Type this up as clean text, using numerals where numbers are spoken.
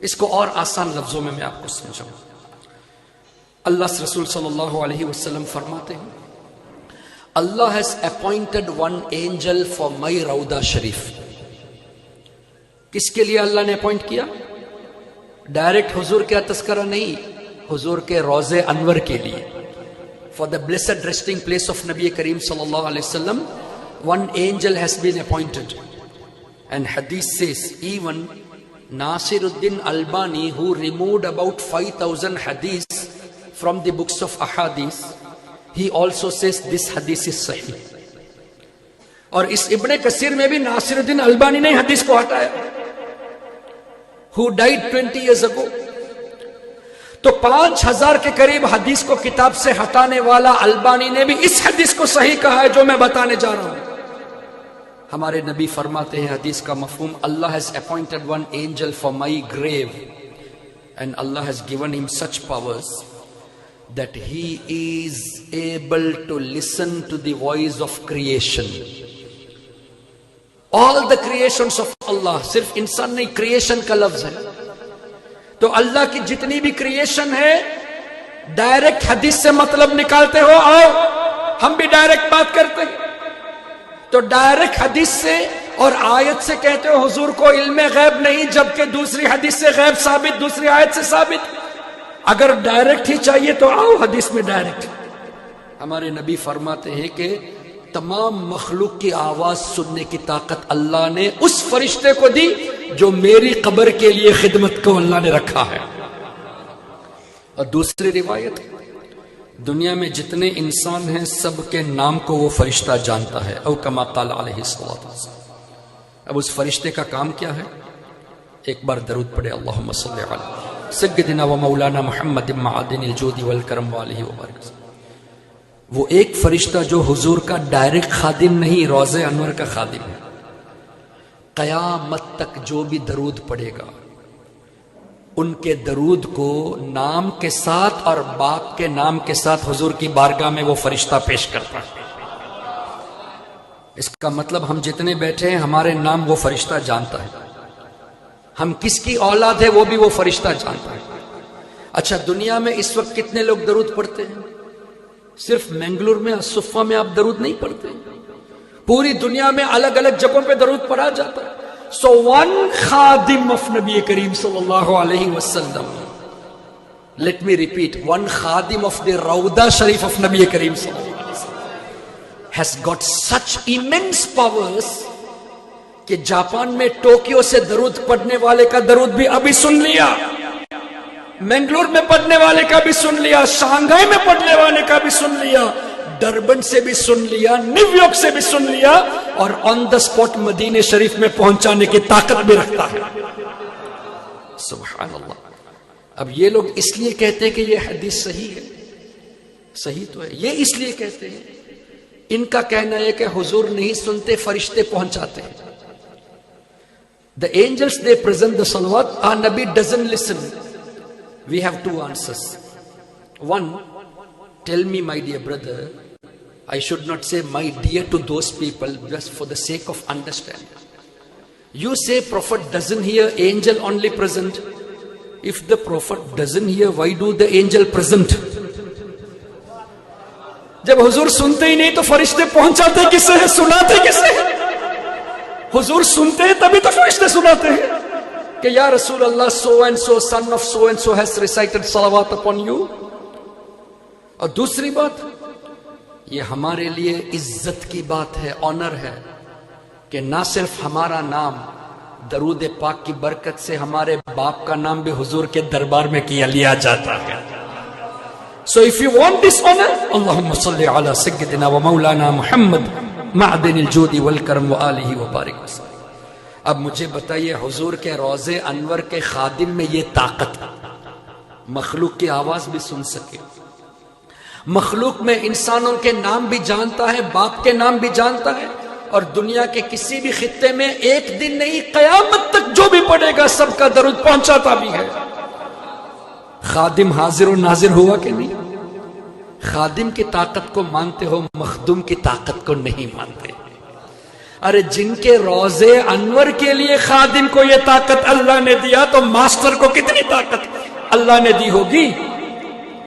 اس کو اور آسان لفظوں میں آپ کو سمجھاؤں. اللہ سے رسول صلی اللہ علیہ وسلم فرماتے ہیں Allah has appointed one angel for my Rauda Sharif. کس کے لیے اللہ نے اپوائنٹ کیا؟ ڈائریکٹ حضور کا تذکرہ نہیں، حضور کے روضے انور کے لیے. For the blessed resting place of Nabi Kareem sallallahu alaihi wasallam, one angel has been appointed. And hadith says, even Nasiruddin Albani, who removed about 5,000 hadiths from the books of ahadith, he also says this hadith is sahih. اور اس ابن کثیر میں بھی ناصرالدین البانی نے حدیث کو ہٹایا, who died 20 years ago. تو 5,000 کے قریب حدیث کو کتاب سے ہٹانے والا البانی نے بھی اس حدیث کو صحیح کہا ہے جو میں بتانے جا رہا ہوں. ہمارے نبی فرماتے ہیں حدیث کا مفہوم, Allah has appointed one angel for my grave, and Allah has given him such powers that he is able to listen to the voice of creation. All the creations of Allah, صرف انسان نہیں, creation کا لفظ ہے. تو اللہ کی جتنی بھی کریشن ہے ڈائریکٹ حدیث سے مطلب نکالتے ہو, آؤ ہم بھی ڈائریکٹ بات کرتے ہیں. تو ڈائریکٹ حدیث سے اور آیت سے کہتے ہو حضور کو علم غیب نہیں, جبکہ دوسری حدیث سے غیب ثابت, دوسری آیت سے ثابت. اگر ڈائریکٹ ہی چاہیے تو آؤ حدیث میں ڈائریکٹ. ہمارے نبی فرماتے ہیں کہ تمام مخلوق کی آواز سننے کی طاقت اللہ نے اس فرشتے کو دی جو میری قبر کے لیے خدمت کو اللہ نے رکھا ہے. اور دوسری روایت, دنیا میں جتنے انسان ہیں سب کے نام کو وہ فرشتہ جانتا ہے, او کما قال علیہ الصلوۃ والسلام. اب اس فرشتے کا کام کیا ہے؟ ایک بار درود پڑھے, اللہم صلی علی سیدنا و مولانا محمد معدن الجود والکرم والہ وبارک. وہ ایک فرشتہ جو حضور کا ڈائریکٹ خادم نہیں, روضے انور کا خادم ہے. قیامت تک جو بھی درود پڑھے گا ان کے درود کو نام کے ساتھ اور باپ کے نام کے ساتھ حضور کی بارگاہ میں وہ فرشتہ پیش کرتا ہے. اس کا مطلب ہم جتنے بیٹھے ہیں ہمارے نام وہ فرشتہ جانتا ہے, ہم کس کی اولاد ہے وہ بھی وہ فرشتہ جانتا ہے. اچھا, دنیا میں اس وقت کتنے لوگ درود پڑھتے ہیں؟ صرف منگلور میں الصفہ میں آپ درود نہیں پڑھتے, پوری دنیا میں الگ الگ جگہوں پہ درود پڑھا جاتا ہے. So one khadim of Nabi Kareem sallallahu alayhi wasallam, let me repeat, one khadim of the Rauda Sharif of Nabi Kareem sallallahu alayhi wasallam has got such immense powers کہ جاپان میں ٹوکیو سے درود پڑھنے والے کا درود بھی ابھی سن لیا, منگلور میں پڑھنے والے کا بھی سن لیا, شانگھائی میں پڑھنے والے کا بھی سن لیا, ڈربن سے بھی سن لیا, نیو یارک سے بھی سن لیا, اور آن دا اسپاٹ مدینے شریف میں پہنچانے کی طاقت بھی رکھتا ہے. سبحان اللہ. اب یہ لوگ اس لیے کہتے ہیں کہ یہ حدیث صحیح ہے, صحیح تو ہے, یہ اس لیے کہتے ہیں, ان کا کہنا ہے کہ حضور نہیں سنتے, فرشتے پہنچاتے ہیں. The angels, they present the salawat, our Nabi doesn't listen. We have two answers. One, tell me, my dear brother, I should not say my dear to those people just for the sake of understanding. You say Prophet doesn't hear, angel only present. If the Prophet doesn't hear, why do the angel present? جب حضور سنتے ہی نہیں تو فرشتے پہنچاتے کسے ہیں, سناتے کسے ہیں؟ حضور سنتے ہیں تبھی تو فرشتے سناتے ہیں کہ یا رسول اللہ so and so son of so and so has recited salawat upon you. اور دوسری بات, یہ ہمارے لیے عزت کی بات ہے, آنر ہے کہ نہ صرف ہمارا نام درود پاک کی برکت سے ہمارے باپ کا نام بھی حضور کے دربار میں کیا لیا جاتا ہے. So if you want this honor, اللہم صلی علی سیدنا و مولانا محمد معدن الجود والکرم وآلہ وبارک وسلم. اب مجھے بتائیے, حضور کے روضے انور کے خادم میں یہ طاقت, مخلوق کی آواز بھی سن سکے, مخلوق میں انسانوں کے نام بھی جانتا ہے, باپ کے نام بھی جانتا ہے, اور دنیا کے کسی بھی خطے میں ایک دن نہیں قیامت تک جو بھی پڑھے گا سب کا درود پہنچاتا بھی ہے. خادم حاضر و ناظر ہوا کہ نہیں؟ خادم کی طاقت کو مانتے ہو, مخدوم کی طاقت کو نہیں مانتے. ارے جن کے روزے انور کے لیے خادم کو یہ طاقت اللہ نے دیا تو ماسٹر کو کتنی طاقت اللہ نے دی ہوگی.